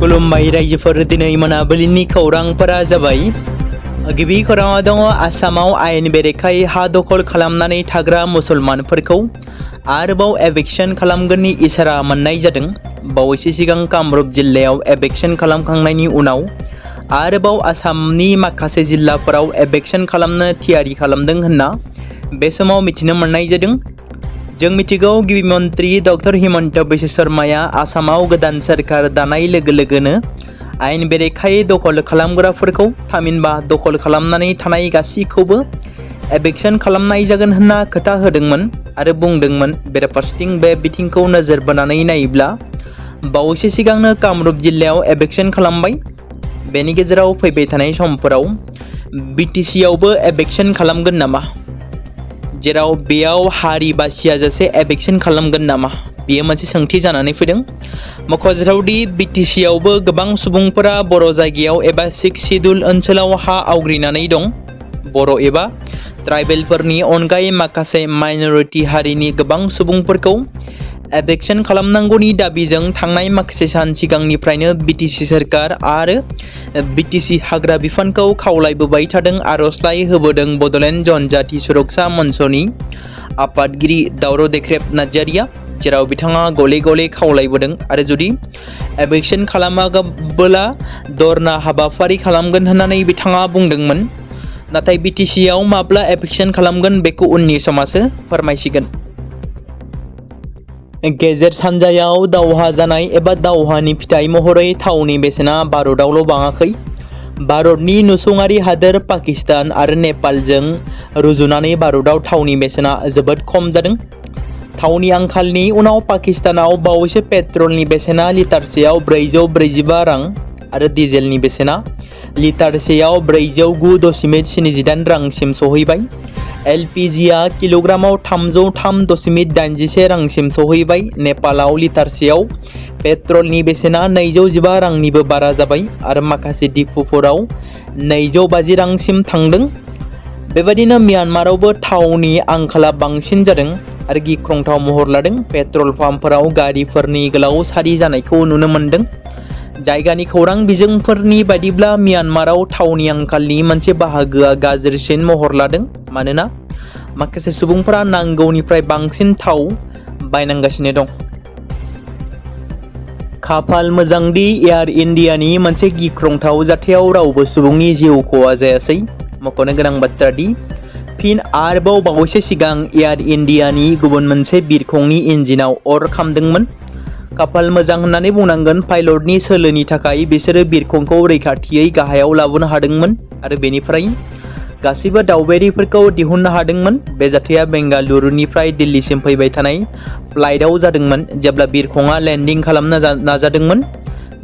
खुलुमबाय रायजोफोर दिनै मोनाबिलिनि खौरांफोरा जाबाय गिबि खौराङाव दङ आसामाव आयेन बेरेखायै हा दखल खालामनानै थाग्रा मुसलमानफोरखौ आरोबाव एभिक्शन खालामगोननि इसारा मोननाय जादों। बावैसो सिगां कामरुप जिल्लायाव एभिक्शन खालामखांनायनि उनाव आरोबाव आसामनि माखासे जिल्लाफोराव एभिक्शन खालामनो थियारि खालामदों होनना बे समाव मिथिनो मोननाय जादों। जों मिथिगौ गिबि मन्त्रि डक्टर हिमन्त बिश्व शर्माया आसामाव गोदान सोरखार दानाय लोगो लोगोनो आयेन बेरेखायै दखल खालामग्राफोरखौ थामहिनबा दखल खालामनानै थानाय गासैखौबो एभिक्शन खालामनाय जागोन होनना खोथा होदोंमोन आरो बुंदोंमोन। बेराफारसेथिं बे बिथिंखौ नोजोर बोनानै नायोब्ला बावैसो सिगांनो कामरुप जिल्लायाव एभिक्शन खालामबाय। बेनि गेजेराव फैबाय थानाय समफोराव बिटिसियावबो एभिक्शन खालामगोन नामा, जेराव बेयाव हारि बासियाजासे एभिक्शन खालामगोन नामा, बेयो मोनसे सोंथि जानानै फैदों। मख'जाथावदि बिटिसियावबो गोबां सुबुंफोरा बर' जायगायाव एबा 6 सिडुल ओनसोलाव हा आवग्रिनानै दं। बर' एबा ट्राइबेलफोरनि अनगायै माखासे माइनरिटि हारिनि गोबां सुबुंफोरखौ एभिक्शन खालामनांगौनि दाबिजों थांनाय माखासे सान सिगांनिफ्रायनो बिटिसि सोरखार आरो बिटिसि हाग्रा बिफानखौ खावलायबोबाय थादों, आर'जलाइ होबोदों बड'लेण्ड जनजाति सुरक्षा मन्चनि आफादगिरि दावराव देख्रेब नार्जारिया, जेराव बिथाङा गले गले खावलायबोदों आरो जुदि एभिक्शन खालामाब्ला धरना हाबाफारि खालामगोन होननानै बिथाङा बुंदोंमोन। नाथाय बिटिसियाव माब्ला एभिक्शन खालामगोन बेखौ उननि समासो फोरमायसिगोन। गेजेर सानजायाव दावहा जानाय एबा दावहानि फिथाइ महरै थावनि बेसेना भारतआवल' बाङाखै। भारतनि नसुङारि हादोर पाकिस्तान आरो नेपालजों रुजुनानै भारतआव थावनि बेसेना जोबोद खम जादों। थावनि आंखालनि उनाव पाकिस्तानाव बावैसो पेट्रलनि बेसेना लिटारसेयाव 445 रां आरो डिजेलनि बेसेना लिटारसेयाव 409.78 रांसिम सहैबाय। एलपिजिआ किल'ग्रामाव 303.81 रांसिम सहैबाय। नेपालाव लिटारसेयाव पेट्रलनि बेसेना 215 रांनिबो बारा जाबाय आरो माखासे दिपुफोराव 250 रांसिम थांदों। बेबायदिनो म्यानमारावबो थावनि आंखाला बांसिन जादों आरो गिख्रंथाव महर लादों। पेट्रल पाम्पफोराव गारिफोरनि गोलाव सारि जानायखौ नुनो मोन्दों। जायगानि खौरां बिजोंफोरनि बायदिब्ला म्यानमाराव थावनि आंखालनि मोनसे बाहागोआ गाज्रिसिन महर लादों, मानोना माखासे सुबुंफोरा नांगौनिफ्राय बांसिन थाव बायनांगासिनो दं। खाफाल मोजांदि एयार इन्डियानि मोनसे गिख्रंथाव जाथायाव रावबो सुबुंनि जिउ खहा जायासै। मख'नो गोनां बाथ्रा दि फिन आरोबाव बावैसो सिगां एयार इन्डियानि गुबुन मोनसे बिरखंनि इन्जिनाव अर खामदोंमोन। खाफाल मोजां होननानै बुंनांगोन, पाइलटनि सोलोनि थाखाय बिसोरो बिरखंखौ रैखाथियै गाहायाव लाबोनो हादोंमोन आरो बेनिफ्राय गासैबो दावबायारिफोरखौ दिहुननो हादोंमोन। बे जाथाया बेंगालुरुनिफ्राय दिल्लीसिम फैबाय थानाय फ्लाइटआव जादोंमोन, जेब्ला बिरखंआ लेन्डिं खालामनो नाजादोंमोन।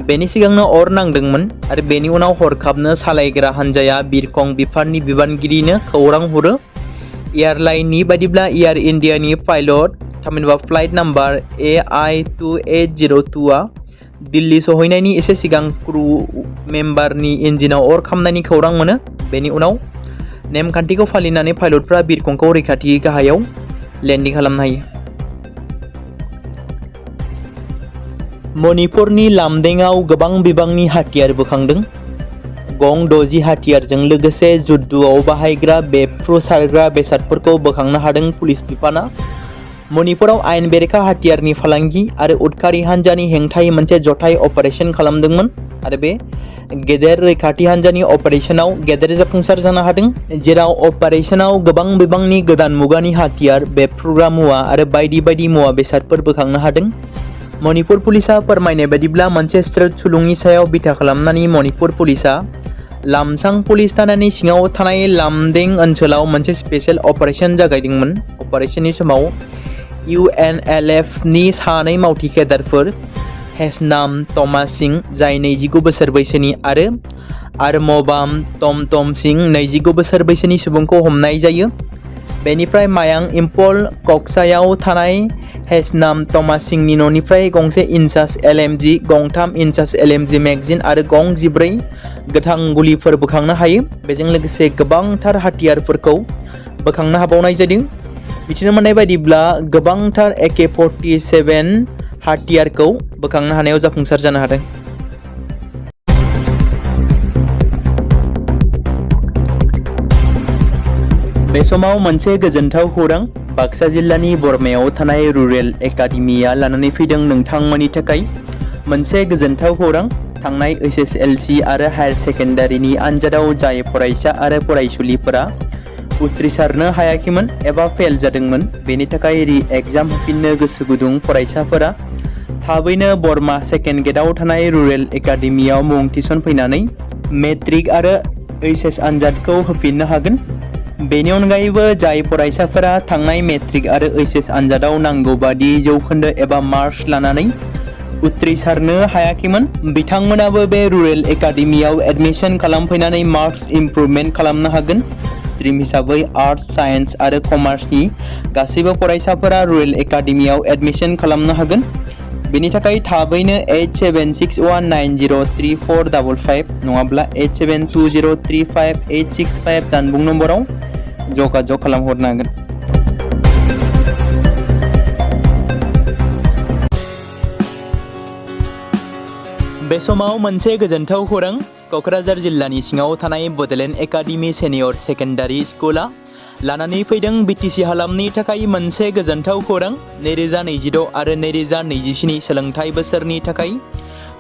बेनि सिगांनो अर नांदोंमोन आरो बेनि उनाव हरखाबनो सालायग्रा हान्जाया बिरखं बिफाननि बिबानगिरिनो खौरां हरो। एयारलाइननि बायदिब्ला एयार इन्डियानि पाइलट थामहिनबा फ्लाइट नाम्बार AI2802 आ दिल्ली सहैनायनि एसे सिगां क्रू मेम्बारनि इन्जिनाव अर खामनायनि खौरां मोनो। बेनि उनाव नेमखान्थिखौ फालिनानै पाइलटफ्रा बिरखंखौ रैखाथि गाहायाव लेन्डिं खालामनो हायो। मणिपुरनि लामदेंआव गोबां बिबांनि हाथियार बोखांदों। गं 60 हाथियारजों लोगोसे जुद्धआव बाहायग्रा बेफ्रुसारग्रा बेसादफोरखौ बोखांनो हादों पुलिस बिफाना। मणिपुराव आयेन बेरेखा हाथियारनि फालांगि आरो उदखारि हान्जानि हेंथायै मोनसे जथाय अपारेशन खालामदोंमोन आरो बे गेदेर रैखाथि हान्जानि अपारेशनाव गेदेर जाफुंसार जानो हादों, जेराव अपारेशनाव गोबां बिबांनि गोदान मुगानि हाथियार, बेफ्रुग्रा मुवा आरो बायदि बायदि मुवा बेसादफोर बोखांनो हादों। मणिपुर पुलिसा फोरमायनाय बायदिब्ला मोनसे स्रोत सुलुंनि सायाव बिथा खालामनानै मणिपुर पुलिसा लामसां पुलिस थानानि सिङाव थानाय लामदें ओनसोलाव मोनसे स्पेशेल अपारेशन जागायदोंमोन। अपारेशननि समाव UNLF नि सानै मावथि केडारफोर हेसनाम तमा सिं, जाय 29 बोसोर बैसोनि, आरो आरमबाम टमटम सिं, 29 बोसोर बैसोनि सुबुंखौ हमनाय जायो। बेनिफ्राय मायांग इम्फल कक्सायाव थानाय हेसनाम तमा सिंनि न'निफ्राय गंसे इंचास LMG, गंथाम इंचास LMG मेगजिन आरो गं 14 गोथां गुलिफोर बोखांनो हायो। बेजों लोगोसे गोबांथार हाथियारफोरखौ बोखांनो हाबावनाय जादों। मिथिनो मोननाय बायदिब्ला गोबांथार AK-47 हाथियारखौ बोखांनो हानायाव जाफुंसार जानो हादों। बे समाव मोनसे गोजोनथाव खौरां बाक्सा जिल्लानि बरमायाव थानाय रुरेल एकाडेमिया लानानै फैदों नोंथांमोननि थाखाय मोनसे गोजोनथाव खौरां। थांनाय SSLC आरो हायार सेकेन्डारिनि आनजादाव जाय फरायसा आरो फरायसुलिफोरा उथ्रिसारनो हायाखैमोन एबा फेल जादोंमोन, बेनि थाखाय रि-एग्जाम होफिननो गोसो गुदुं फरायसाफोरा थाबैनो बरमा सेकेन्ड गेटआव थानाय रुरेल एकाडेमियाव मुं थिसनफैनानै मेट्रिक आरो HS आनजादखौ होफिननो हागोन। बेनि अनगायैबो जाय फरायसाफोरा थांनाय मेट्रिक आरो HS आनजादाव नांगौ बादि जौखोन्दो एबा मार्क्स लानानै उथ्रिसारनो हायाखैमोन, बिथांमोनाबो बे रुरेल एकाडेमियाव एडमिशन खालामफैनानै मार्क्स इमप्रुभमेन्ट खालामनो हागोन। स्ट्रिम हिसाबै आर्ट्स, साइन्स आरो कमार्सनि गासैबो फरायसाफोरा रुरेल एकाडेमियाव एडमिशन खालामनो हागोन। बेनि थाखाय थाबैनो 8761903455 नङाब्ला 87203585 जानबुं नम्बराव जगाजग खालामहरनो हागोन। बे समाव मोनसे गोजोनथाव खौरां क'क्राझार जिल्लानि सिङाव थानाय बड'लेण्ड एकाडेमि सेनियर सेकेन्डारि स्कुला लानानै फैदों BTC हालामनि थाखाय मोनसे गोजोनथाव खौरां। 2026 आरो 2027 सोलोंथाइ बोसोरनि थाखाय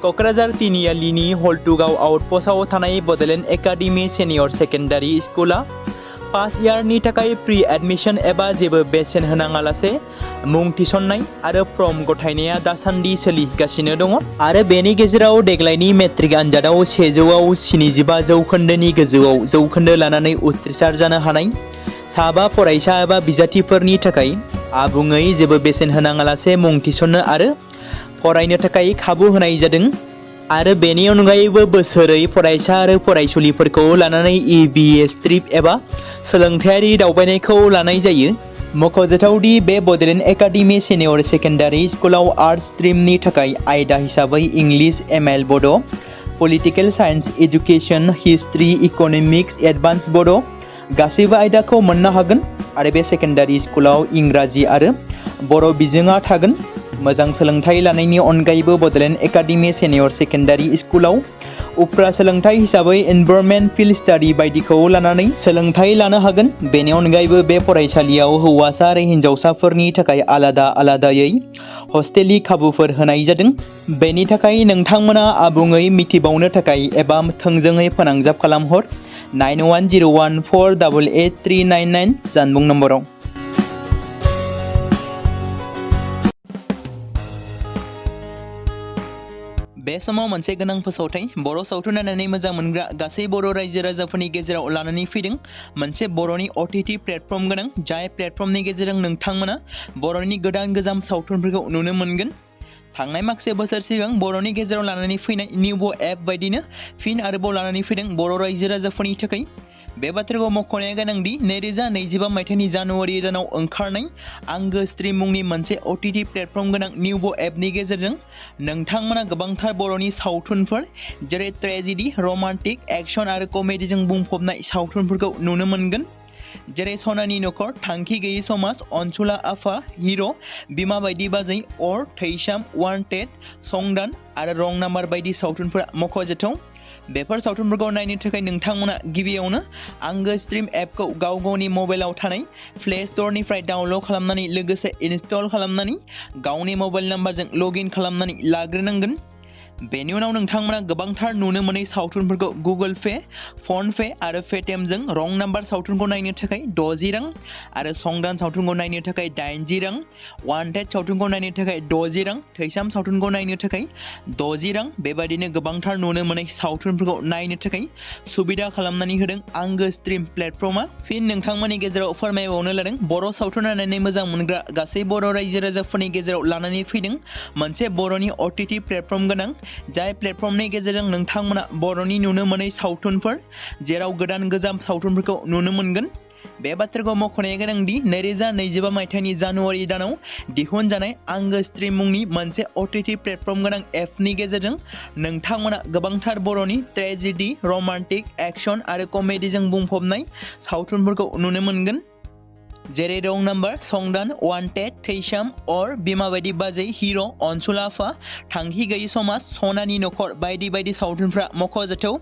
क'क्राझार तिनिआलिनि हल्टुगाव आउटपस्टआव थानाय बड'लेण्ड एकाडेमि सेनियर सेकेन्डारि स्कुला फार्स्ट इयारनि थाखाय प्रि एडमिशन एबा जेबो बेसेन होनाङालासे मुं थिसननाय आरो फर्म गथायनाया दासान्दि सोलिगासिनो दङ आरो बेनि गेजेराव देग्लायनि मेट्रिक आनजादाव 100आव 75 जौखोन्दोनि गोजौआव जौखोन्दो लानानै उथ्रिसार जानो हानाय साबा फरायसा एबा बिजाथिफोरनि थाखाय आबुङै जेबो बेसेन होनाङालासे मुं थिसननो आरो फरायनो थाखाय खाबु होनाय जादों आरो बेनि अनगायैबो बोसोरै फरायसा आरो फरायसुलिफोरखौ लानानै EBS ट्रिप एबा सोलोंथायारि दावबायनायखौ लानाय जायो। मख'जाथावदि बे बड'लेण्ड एकाडेमि सेनियर सेकेन्डारि स्कुलाव आर्ट्स स्ट्रिमनि थाखाय आयदा हिसाबै इंलिश, ML बड', political science, education, history, economics, advance बड' गासैबो आयदाखौ मोननो हागोन आरो बे सेकेन्डारि स्कुलाव इंराजि आरो बर' बिजोङा थागोन। मोजां सोलोंथाइ लानायनि अनगायैबो बड'लेण्ड एकाडेमि सेनियर सेकेन्डारि स्कुलाव उफ्रा सोलोंथाइ हिसाबै एनभायरनमेन्ट, फिल्ड स्टाडि बायदिखौ लानानै सोलोंथाइ लानो हागोन। बेनि अनगायैबो बे फरायसालियाव हौवासा आरो हिन्जावसाफोरनि थाखाय आलादा आलादायै हस्टेलनि खाबुफोर होनाय जादों। बेनि थाखाय नोंथांमोना आबुङै मिथिबावनो थाखाय एबा थोंजोङै फोनांजाब खालामहर 9101488399 जानबुं नम्बराव। बे समाव मोनसे गोनां फोसावथाय बर' सावथुन नायनानै मोजां मोनग्रा गासै बर' रायजो राजाफोरनि गेजेराव लानानै फैदों मोनसे बर'नि OTT प्लेटफर्म गोनां, जाय प्लेटफर्मनि गेजेरजों नोंथांमोना बर'नि गोदान गोजाम सावथुनफोरखौ नुनो मोनगोन। थांनाय माखासे बोसोर सिगां बर'नि गेजेराव लानानै फैनाय निउबो एप बायदिनो फिन आरोबाव लानानै फैदों बर' रायजो राजाफोरनि थाखाय। बे बाथ्राखौ मख'नाया गोनांदि 2025 मायथाइनि जानुवारि दानाव ओंखारनाय आंगो स्ट्रिम मुंनि मोनसे OTT प्लेटफर्म गोनां निउबो एपनि गेजेरजों नोंथांमोना गोबांथार बर'नि सावथुनफोर जेरै ट्रेजेडि, रमान्टिक, एक्सन आरो कमेडिजों बुंफबनाय सावथुनफोरखौ नुनो मोनगोन। जेरै सनानि नखर, थांखि गैयै समाज, अनसुला आफा, हिर', बिमा बायदि बाजै, अर, थैसाम, वान्टेड, संदान आरो रं नाम्बार बायदि सावथुनफोरा मख'जाथाव। बेफोर सावथुनफोरखौ नायनो थाखाय नोंथांमोना गिबियावनो आंगो स्ट्रिम एपखौ गाव गावनि मबाइलाव थानाय प्ले स्ट'रनिफ्राय डाउनल'ड खालामनानै लोगोसे इनस्टल खालामनानै गावनि मबाइल नाम्बारजों लगइन खालामनानै लाग्रोनांगोन। बेनि उनाव नोंथांमोना गोबांथार नुनो मोनै सावथुनफोरखौ गुगोल पे, फन पे आरो पेटिएमजों रं नाम्बार सावथुनखौ नायनो थाखाय 60 रां आरो संदान सावथुनखौ नायनो थाखाय 80 रां, वान्टेड सावथुनखौ नायनो थाखाय 60 रां, थैसाम सावथुनखौ नायनो थाखाय 60 रां बेबायदिनो गोबांथार नुनो मोनै सावथुनफोरखौ नायनो थाखाय सुबिदा खालामनानै होदों आंगो स्ट्रिम प्लेटफर्मा। फिन नोंथांमोननि गेजेराव फोरमायबावनो लादों बर' सावथुन नायनानै मोजां मोनग्रा गासै बर' रायजो राजाफोरनि गेजेराव लानानै फैदों मोनसे बर'नि OTT प्लेटफर्म गोनां, जाय प्लेटफर्मनि गेजेरजों नोंथांमोना बर'नि नुनो मोनै सावथुनफोर जेराव गोदान गोजाम सावथुनफोरखौ नुनो मोनगोन। बे बाथ्राखौ मख'नाया गोनांदि 2025 मायथाइनि जानुवारि दानाव दिहुनजानाय आंगो स्ट्रिम मुंनि मोनसे OTT प्लेटफर्म गोनां एपनि गेजेरजों नोंथांमोना गोबांथार बर'नि ट्रेजेडि, रमान्टिक, एक्सन आरो कमेडिजों बुंफबनाय सावथुनफोरखौ नुनो मोनगोन। जेरै रं नाम्बार, संदान, वान्टेड, थैसाम, अर, बिमा बायदि बाजै, हिर', अनसुलाफा, थांखि गैयि समाज, सनानि नखर बायदि बायदि सावथुनफ्रा मख'जाथाव।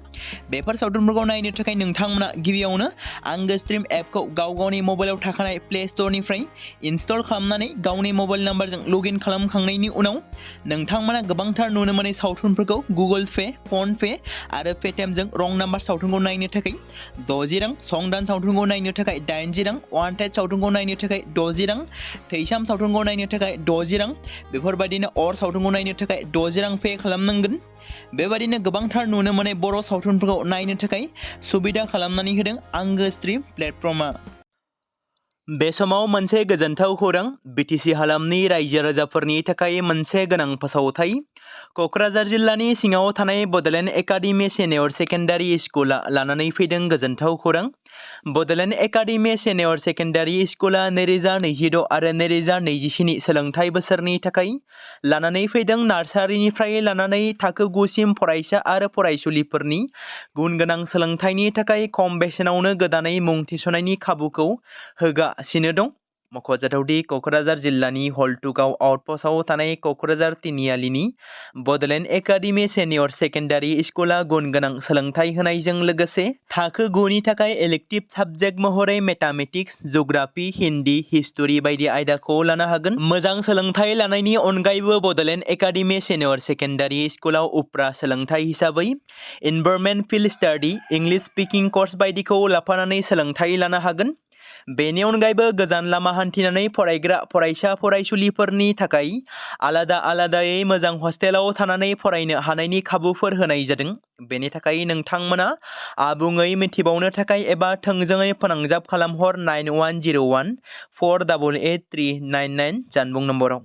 बेफोर सावथुनफोरखौ नायनो थाखाय नोंथांमोना गिबियावनो आंगो स्ट्रिम एपखौ गावनि मबाइलाव थाखानाय प्ले स्ट'रनिफ्राय इनस्टल खालामनानै गावनि मबाइल नाम्बारजों लगइन खालामखांनायनि उनाव नोंथांमोना गोबांथार नुनो मोनै सावथुनफोरखौ गुगोल पे, फन पे आरो पेटिएमजों रं नाम्बार सावथुनखौ नायनो थाखाय 60 रां, संदान सावथुनखौ नायनो थाखाय 80 रां, वान्टेड सावथुनखौ नायनो थाखाय 60 रां, थैसाम सावथुनखौ नायनो थाखाय 60 रां, बेफोरबायदिनो अर सावथुनखौ नायनो थाखाय 60 रां पे खालामनांगोन। बेबायदिनो गोबांथार नुनो मोनै बर' सावथुनफोरखौ नायनो थाखाय सुबिदा खालामनानै होदों आंगो स्ट्रिम प्लेटफर्मआ। बे समाव मोनसे गोजोनथाव खौरां, बिटिसि हालामनि रायजो राजाफोरनि थाखाय मोनसे गोनां फोसावथाय। क'क्राझार जिल्लानि सिङाव थानाय बड'लेण्ड एकाडेमि सिनियर सेकेन्डारि स्कुला लानानै फैदों गोजोनथाव खौरां। बड'लेण्ड एकाडेमि सिनियर सेकेन्डारि स्कुला 2026 आरो 2027 सोलोंथाइ बोसोरनि थाखाय लानानै फैदों नार्सारिनिफ्राय लानानै थाखो 9 सिम फरायसा आरो फरायसुलिफोरनि गुन गोनां सोलोंथाइनि थाखाय खम बेसेनावनो गोदानै मुं थिसननायनि खाबुखौ होगासिनो दं। मख'जाथावदि क'क्राझार जिल्लानि हल्टुगाव आउटपस्टआव थानाय क'क्राझार तिनिआलिनि बड'लेण्ड एकाडेमि सिनियर सेकेन्डारि स्कुला गुन गोनां सोलोंथाइ होनायजों लोगोसे थाखो 9 नि थाखाय इलेक्टिभ साबजेक्ट महरै मेथामेटिक्स, जिअ'ग्राफि, हिन्दी, हिस्टरि बायदि आयदाखौ लानो हागोन। मोजां सोलोंथाइ लानायनि अनगायैबो बड'लेण्ड एकाडेमि सिनियर सेकेन्डारि स्कुलाव उफ्रा सोलोंथाइ हिसाबै environment field study, English speaking course बायदिखौ लाफानानै सोलोंथाइ लानो हागोन। बेनि अनगायैबो गोजान लामा हान्थिनानै फरायग्रा फरायसा फरायसुलिफोरनि थाखाय आलादायै मोजां हस्टेलाव थानानै फरायनो हानायनि खाबुफोर होनाय जादों। बेनि थाखाय नोंथांमोना आबुङै मिथिबावनो थाखाय एबा थोंजोङै फोनांजाब खालामहर 9101 488 399 जानबुं नम्बराव।